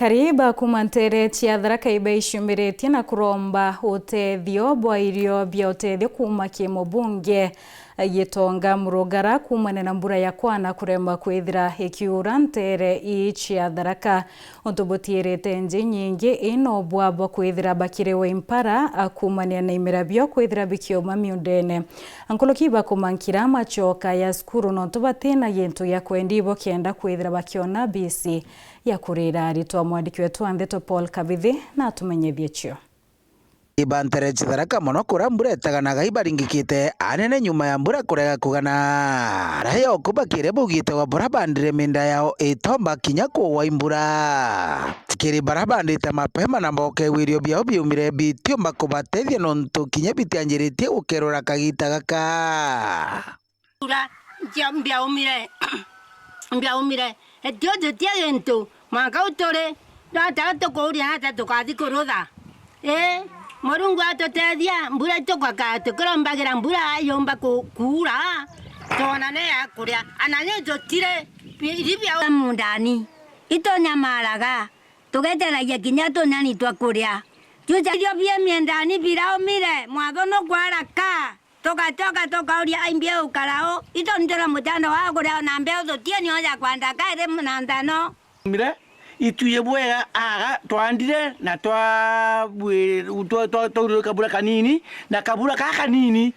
Kariba kumantere Tharaka iba icumĩrĩtie na kuromba ũteithio bwa irio bia ũteithio kuma kĩmũbunge Gitonga Murugara kumana na mbura ya kwana kurema kwithira ikiura ntere cia Tharaka untubutierete nji nyingi ino bwabwa kwithira bakirewe impara kumania na imera bio kwithira bikioma miundene ankolokiba kumankira machoka ya skuru no tubatina gintu ya kwendibo kienda kwithira bakiona bisi ya kurira aritwa mwandiki wetu Andeto Paul Kabithi na tumenyethie cio Ibantere Tharaka mono kura mbura etaganaga ibaringikite anene nyuma ya mbura kurega kugana rayo kubakire bugite wa barabandire minda yao itomba kinya kuwa imbura tikiri barabandite mapema na mboke wirio biao biumire bitiomba kubatethia nontu kinya bitianjiritie gukerora kagita gaka ura mbiaumire etio jotia gento maka utore ndata tukuria hata tukathi kurutha Murungu atutethia mbura tukwaka tukurombagira mbura yomba kuura tuonane ya kuria ananye jotire iribia mundani itonyamaraga tugeteragia kinya tunyani twakuria tuja irio bia miendani biraumire mwathono kwaraka tukatoka tukauria aimbia ukarao itondera mutano wa kuria na mbeo thutie ni oja kwanda kaire munandano mire ituye bwega aga twandire na kabura kanini na kabura kanini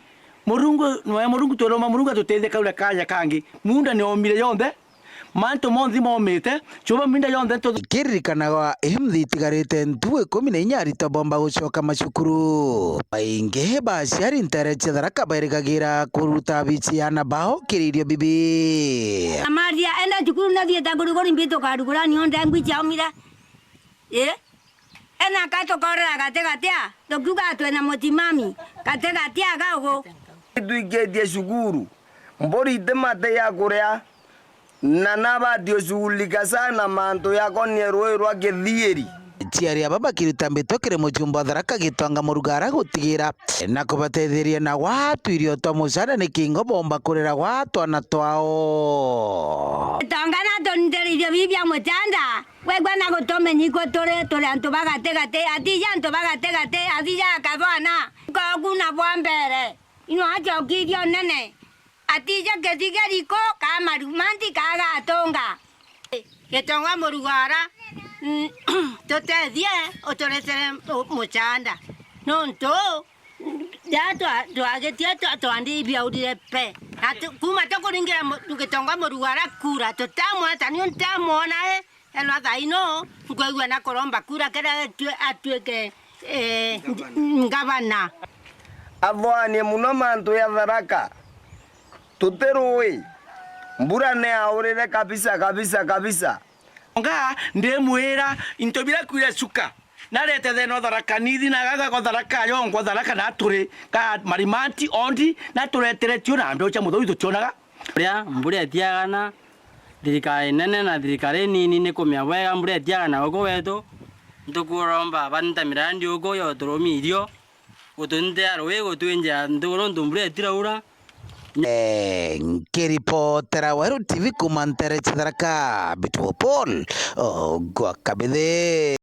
murungu toroma murungu atutethia kaura kanya kangi munda ni omire yonthe manto monthi momite chuba minda yonthe kiririkanaga imthi itigarite ntu 14 arito bomba gucoka macukuru baingi baciari ntere Tharaka bairikagira kuruta bici ana bao kiririo bibi amaria enda cukuru na thieta ngurugori mbito karugura ni onda ngwi chaumira ena kato korera gategatea tokuga twena motimami gategatea gago tuigetie cukuru mbori temate ya kuria na nabatio shughulika sana manto yakonie rũĩ rwa Gĩthiĩri ciari aba bakiruta mbĩtũkĩre mũjumba wa Tharaka Gitonga Murugara gũtigĩra na kũbateithĩria na watu irio twa mũcara nĩ kingo bomba kũrera watwana twao Gitonga na tonderio bibia mũtanda wegwa na gũtomenyiko tũrĩ antu bagategate atija antu bagategate atija akabana kokuna bwa mbere ino achokirio nene atija ketigeriko kama rumanti kaga atonga Gitonga Murugara tutethie uturetere muchanda nonto twagetie twandi biaurire pe kuma tukuringira Gitonga Murugara kura tutamwa tanio ntamwona eno thaino ngwigua na kuromba kura kera atuike ngavana athwanie muno manto ya Tharaka tuterui mbura ne aurire kabisa nga ndemwira intobira kwira suka narete theno Tharaka nithi na gaga ko Tharaka yongo Tharaka na turi ka marimanti ondi na turetere tio na ndo cha mutho tutionaga ria mbura etiagana thirikari nene na thirikari nini ni kumia wega mbura etiagana ugo wetu ntukuromba banta mirandi ugo yo turomi irio utunde arwe gutwenja ndugoro ndumbura etiraura Kiripotera Waru TV kumantere Tharaka Bitwo Paul Kabithi.